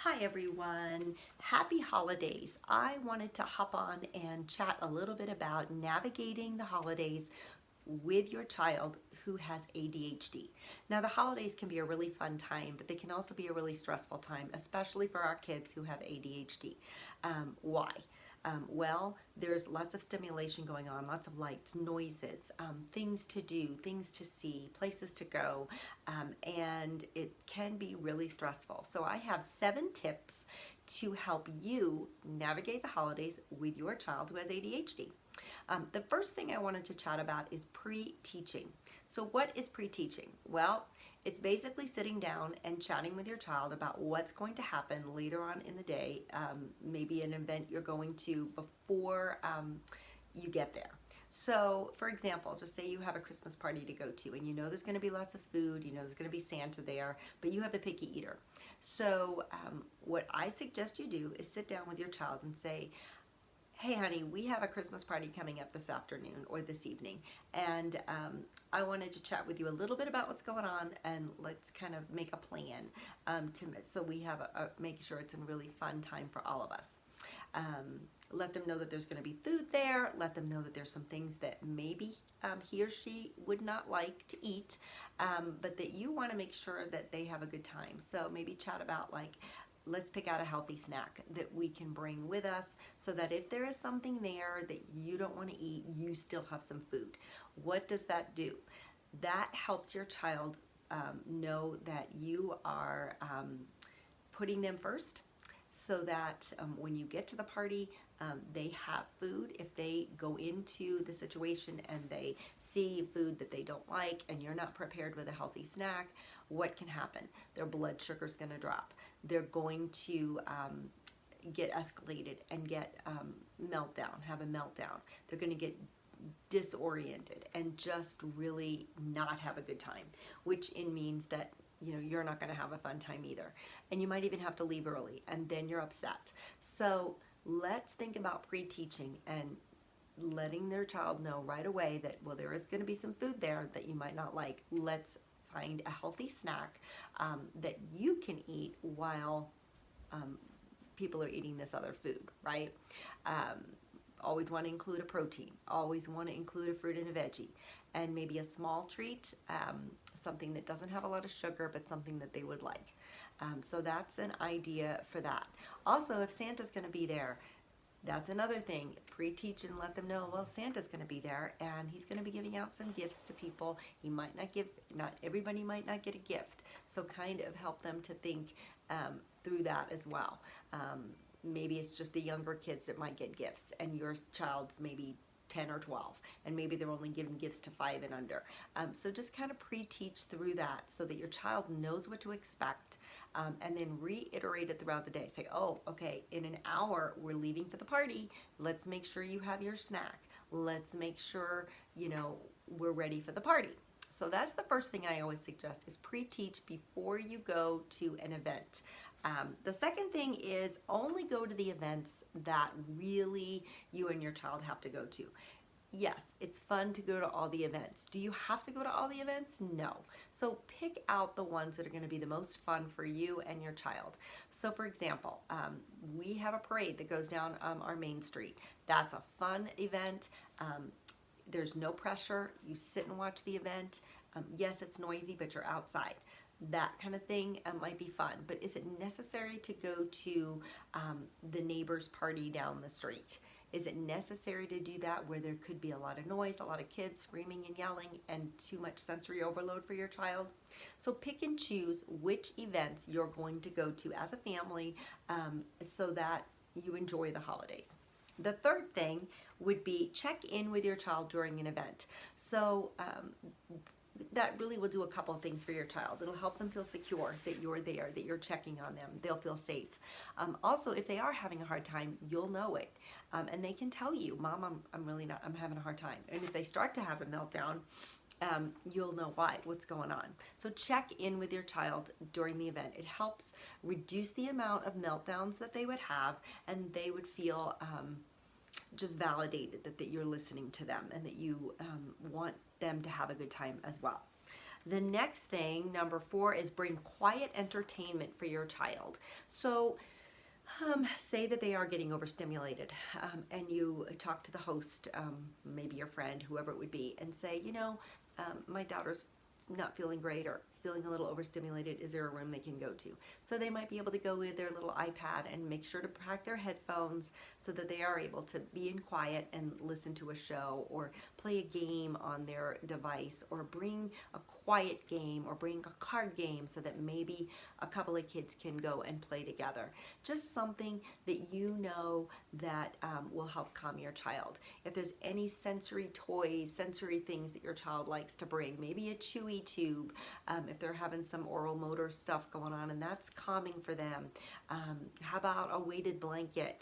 Hi everyone, happy holidays. I wanted to hop on and chat a little bit about navigating the holidays with your child who has ADHD. Now, the holidays can be a really fun time, but they can also be a really stressful time, especially for our kids who have ADHD. Why? Well, there's lots of stimulation going on, lots of lights, noises, things to do, things to see, places to go, and it can be really stressful. So I have 7 tips to help you navigate the holidays with your child who has ADHD. The first thing I wanted to chat about is pre-teaching. So what is pre-teaching? Well, it's basically sitting down and chatting with your child about what's going to happen later on in the day, maybe an event you're going to before you get there. So, for example, just say you have a Christmas party to go to and you know there's going to be lots of food, you know there's going to be Santa there, but you have the picky eater. So, what I suggest you do is sit down with your child and say, hey honey, we have a Christmas party coming up this afternoon or this evening, and I wanted to chat with you a little bit about what's going on, and let's kind of make a plan so we have make sure it's a really fun time for all of us. Let them know that there's going to be food there. Let them know that there's some things that maybe he or she would not like to eat, but that you want to make sure that they have a good time. So maybe chat about, like, let's pick out a healthy snack that we can bring with us so that if there is something there that you don't want to eat, you still have some food. What does that do? That helps your child know that you are putting them first, so that when you get to the party, they have food. If they go into the situation and they see food that they don't like and you're not prepared with a healthy snack, what can happen? Their blood sugar is going to drop. They're going to get escalated and get have a meltdown. They're going to get disoriented and just really not have a good time, which means that you're not going to have a fun time either, and you might even have to leave early, and then you're upset. So let's think about pre-teaching and letting their child know right away that, well, there is going to be some food there that you might not like. Let's find a healthy snack that you can eat while people are eating this other food, right? Always want to include a protein, always want to include a fruit and a veggie, and maybe a small treat, something that doesn't have a lot of sugar, but something that they would like. So that's an idea for that. Also, if Santa's going to be there, that's another thing. Pre-teach and let them know, well, Santa's going to be there and he's going to be giving out some gifts to people. He might not everybody might not get a gift. So kind of help them to think through that as well. Maybe it's just the younger kids that might get gifts, and your child's maybe 10 or 12, and maybe they're only giving gifts to 5 and under. So just kind of pre-teach through that so that your child knows what to expect, and then reiterate it throughout the day. Say, oh, okay, in an hour we're leaving for the party. Let's make sure you have your snack. Let's make sure, we're ready for the party. So that's the first thing I always suggest, is pre-teach before you go to an event. The second thing is only go to the events that really you and your child have to go to. Yes, it's fun to go to all the events. Do you have to go to all the events? No. So pick out the ones that are going to be the most fun for you and your child. So for example, we have a parade that goes down our main street. That's a fun event. There's no pressure. You sit and watch the event. Yes, it's noisy, but you're outside. That kind of thing might be fun, but is it necessary to go to the neighbor's party down the street? Is it necessary to do that where there could be a lot of noise, a lot of kids screaming and yelling, and too much sensory overload for your child? So pick and choose which events you're going to go to as a family, so that you enjoy the holidays. The third thing would be check in with your child during an event. So that really will do a couple of things for your child. It'll help them feel secure that you're there, that you're checking on them. They'll feel safe. Also, if they are having a hard time, you'll know it. And they can tell you, Mom, I'm having a hard time. And if they start to have a meltdown, you'll know what's going on. So check in with your child during the event. It helps reduce the amount of meltdowns that they would have, and they would feel just validated that you're listening to them and that you want them to have a good time as well. The next thing, number 4, is bring quiet entertainment for your child. So say that they are getting overstimulated, and you talk to the host, maybe your friend, whoever it would be, and say, my daughter's not feeling great or feeling a little overstimulated. Is there a room they can go to? So they might be able to go with their little iPad and make sure to pack their headphones so that they are able to be in quiet and listen to a show, or play a game on their device, or bring a quiet game, or bring a card game so that maybe a couple of kids can go and play together. Just something that that will help calm your child. If there's any sensory toys, sensory things that your child likes to bring, maybe a chewy tube, if they're having some oral motor stuff going on and that's calming for them. How about a weighted blanket?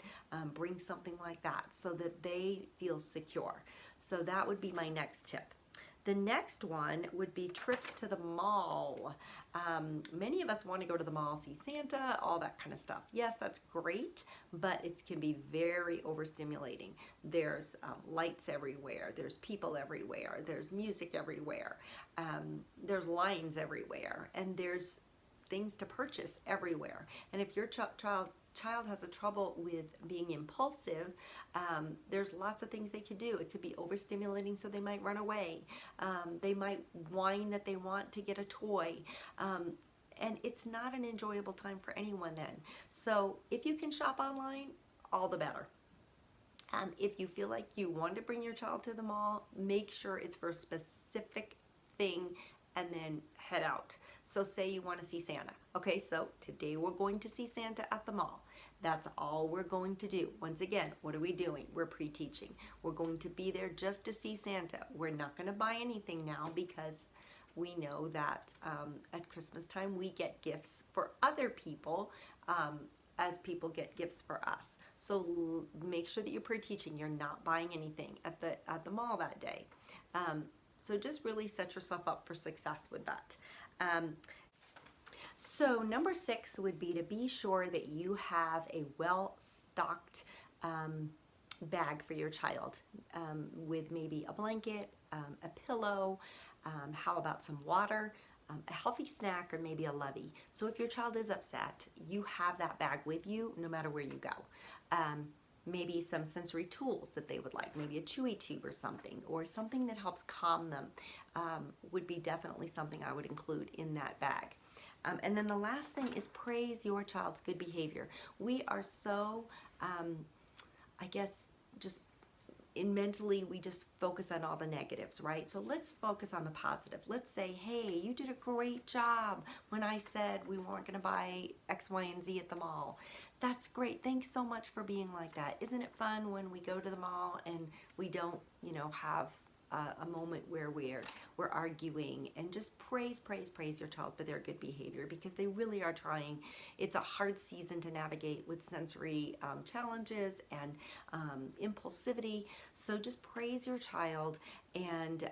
Bring something like that so that they feel secure. So that would be my next tip. The next one would be trips to the mall. Many of us want to go to the mall, see Santa, all that kind of stuff. Yes, that's great, but it can be very overstimulating. There's lights everywhere, there's people everywhere, there's music everywhere, there's lines everywhere, and there's things to purchase everywhere. And if your child has a trouble with being impulsive, there's lots of things they could do. It could be overstimulating, so they might run away. They might whine that they want to get a toy. And it's not an enjoyable time for anyone then. So if you can shop online, all the better. If you feel like you want to bring your child to the mall, make sure it's for a specific thing and then head out. So say you want to see Santa. Okay, so today we're going to see Santa at the mall. That's all we're going to do. Once again, what are we doing? We're pre-teaching. We're going to be there just to see Santa. We're not going to buy anything now because we know that at Christmas time we get gifts for other people as people get gifts for us. So make sure that you're pre-teaching. You're not buying anything at the mall that day. So just really set yourself up for success with that. So number 6 would be to be sure that you have a well-stocked bag for your child, with maybe a blanket, a pillow, how about some water, a healthy snack, or maybe a lovey. So if your child is upset, you have that bag with you no matter where you go. Maybe some sensory tools that they would like, maybe a chewy tube or something that helps calm them, would be definitely something I would include in that bag. And then the last thing is praise your child's good behavior. We are so, I guess, just mentally we just focus on all the negatives, right? So let's focus on the positive. Let's say, hey, you did a great job when I said we weren't going to buy X, Y, and Z at the mall. That's great. Thanks so much for being like that. Isn't it fun when we go to the mall and we don't, have a moment where we're arguing? And just praise your child for their good behavior, because they really are trying. It's a hard season to navigate with sensory challenges and impulsivity. So just praise your child and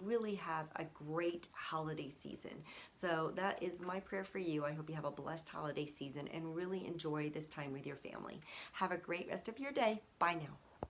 really have a great holiday season. So that is my prayer for you. I hope you have a blessed holiday season and really enjoy this time with your family. Have a great rest of your day. Bye now.